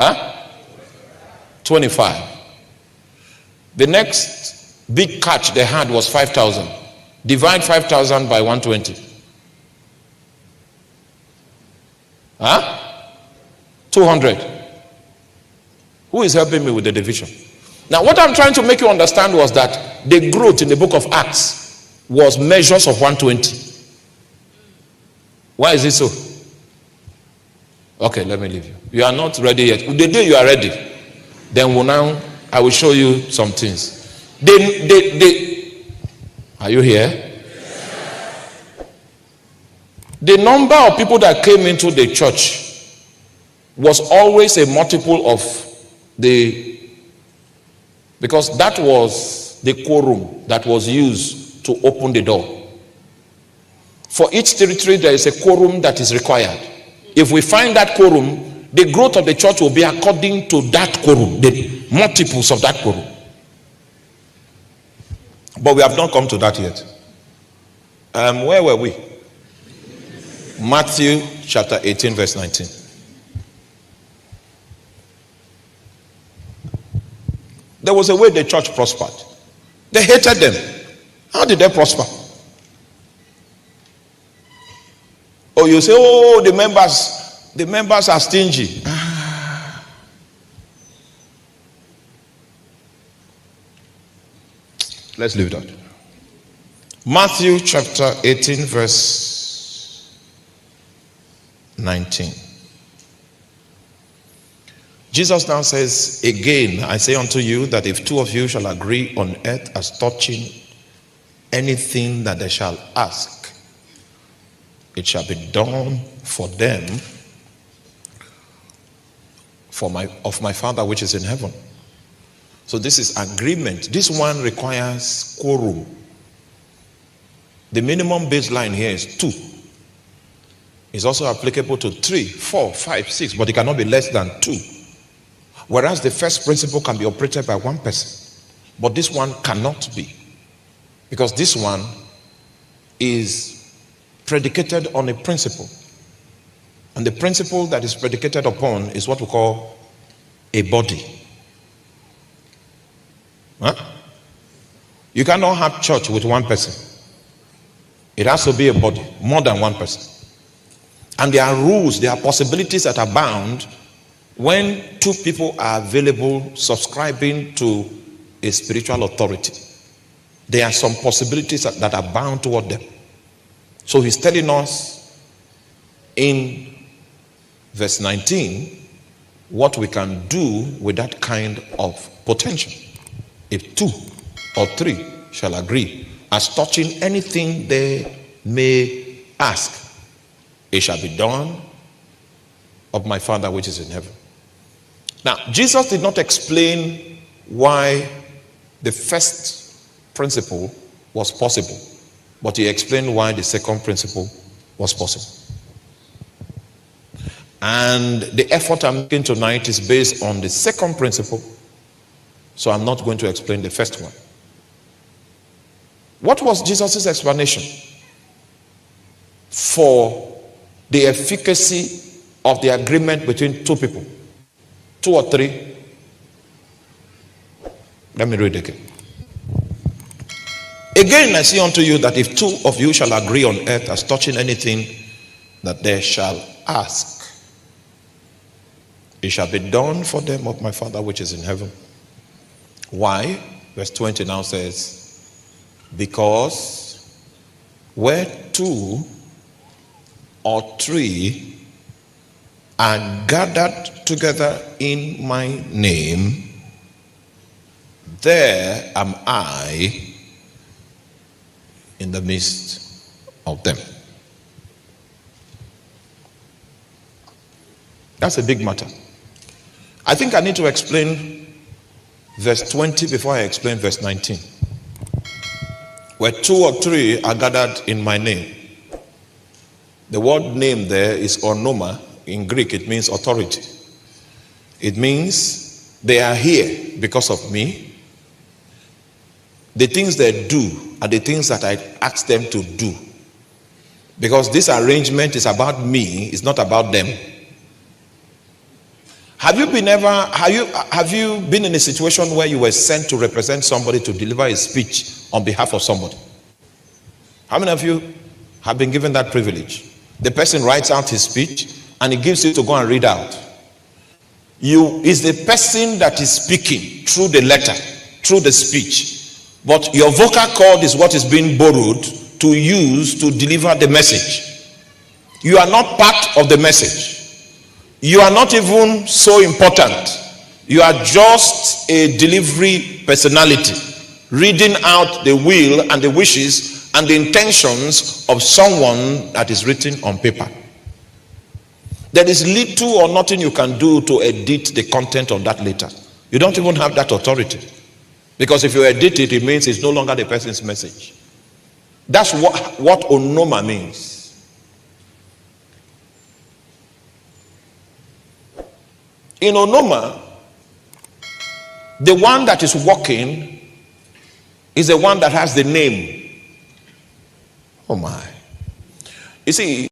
Huh? 25. The next big catch they had was 5,000. Divide 5,000 by 120. Huh? 200. Who is helping me with the division? Now, what I'm trying to make you understand was that the growth in the book of Acts was measures of 120. Why is it so? Okay, let me leave you. You are not ready yet. The day you are ready, then I will show you some things. Are you here? The number of people that came into the church was always a multiple of because that was the quorum that was used to open the door. For each territory, there is a quorum that is required. If we find that quorum, the growth of the church will be according to that quorum, the multiples of that quorum. But we have not come to that yet. Where were we? Matthew chapter 18, verse 19. There was a way the church prospered. They hated them. How did they prosper? Oh, you say, oh, the members are stingy. Let's leave that. Matthew chapter 18, verse 19. Jesus now says, again, I say unto you that if two of you shall agree on earth as touching anything that they shall ask, it shall be done for them of my Father which is in heaven. So this is agreement. This one requires quorum. The minimum baseline here is 2. It's also applicable to 3, 4, 5, 6, but it cannot be less than 2. Whereas the first principle can be operated by one person. But this one cannot be. Because this one is predicated on a principle. And the principle that is predicated upon is what we call a body. Huh? You cannot have church with one person. It has to be a body, more than one person. And there are rules, there are possibilities that are bound when 2 people are available subscribing to a spiritual authority. There are some possibilities that are bound toward them. So he's telling us in verse 19 what we can do with that kind of potential. If 2 or 3 shall agree as touching anything they may ask, it shall be done of my Father which is in heaven. Now, Jesus did not explain why the first principle was possible, but he explained why the second principle was possible. And the effort I'm making tonight is based on the second principle, so I'm not going to explain the first one. What was Jesus' explanation for the efficacy of the agreement between 2 people? 2 or 3? Let me read again. Again, I say unto you that if 2 of you shall agree on earth as touching anything that they shall ask, it shall be done for them of my Father which is in heaven. Why? Verse 20 now says, because where 2 or 3 are gathered together in my name, there am I in the midst of them. That's a big matter. I think I need to explain verse 20 before I explain verse 19. Where 2 or 3 are gathered in my name. The word name there is onoma. In Greek, it means authority. It means they are here because of me. The things they do are the things that I ask them to do. Because this arrangement is about me, it's not about them. Have you been in a situation where you were sent to represent somebody to deliver a speech on behalf of somebody? How many of you have been given that privilege? The person writes out his speech and he gives you to go and read out. You is the person that is speaking through the letter, through the speech, but your vocal cord is what is being borrowed to use to deliver the message. You are not part of the message. You are not even so important. You are just a delivery personality, reading out the will and the wishes and the intentions of someone that is written on paper. There is little or nothing you can do to edit the content of that letter. You don't even have that authority. Because if you edit it, it means it's no longer the person's message. That's what onoma means. In onoma, the one that is walking is the one that has the name. Oh my. You see,